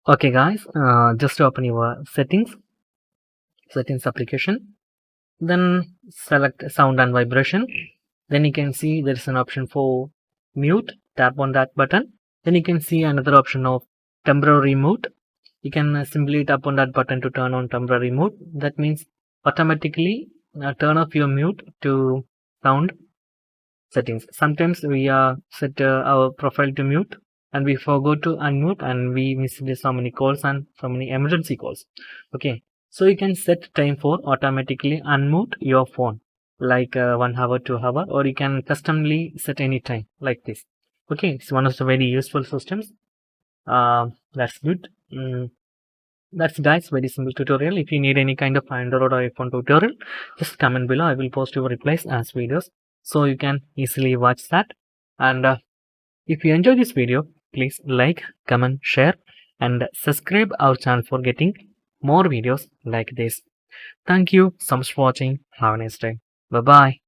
Okay guys, just open your settings application, then select sound and vibration. Then you can see there is an option for mute. Tap on that button. Then you can see another option of temporary mute. You can simply tap on that button to turn on temporary mute. That means automatically turn off your mute to sound settings. Sometimes we set our profile to mute and we forgot to unmute and we missed so many calls and so many emergency calls. Okay, so you can set time for automatically unmute your phone, like 1 hour, 2 hour, or you can customly set any time like this. Okay, it's one of the very useful systems. That's good. That's guys, very simple tutorial. If you need any kind of Android or iPhone tutorial, just comment below. I will post your replies as videos, so you can easily watch that. And if you enjoy this video, please like, comment, share, and subscribe our channel for getting more videos like this. Thank you so much for watching. Have a nice day. Bye bye.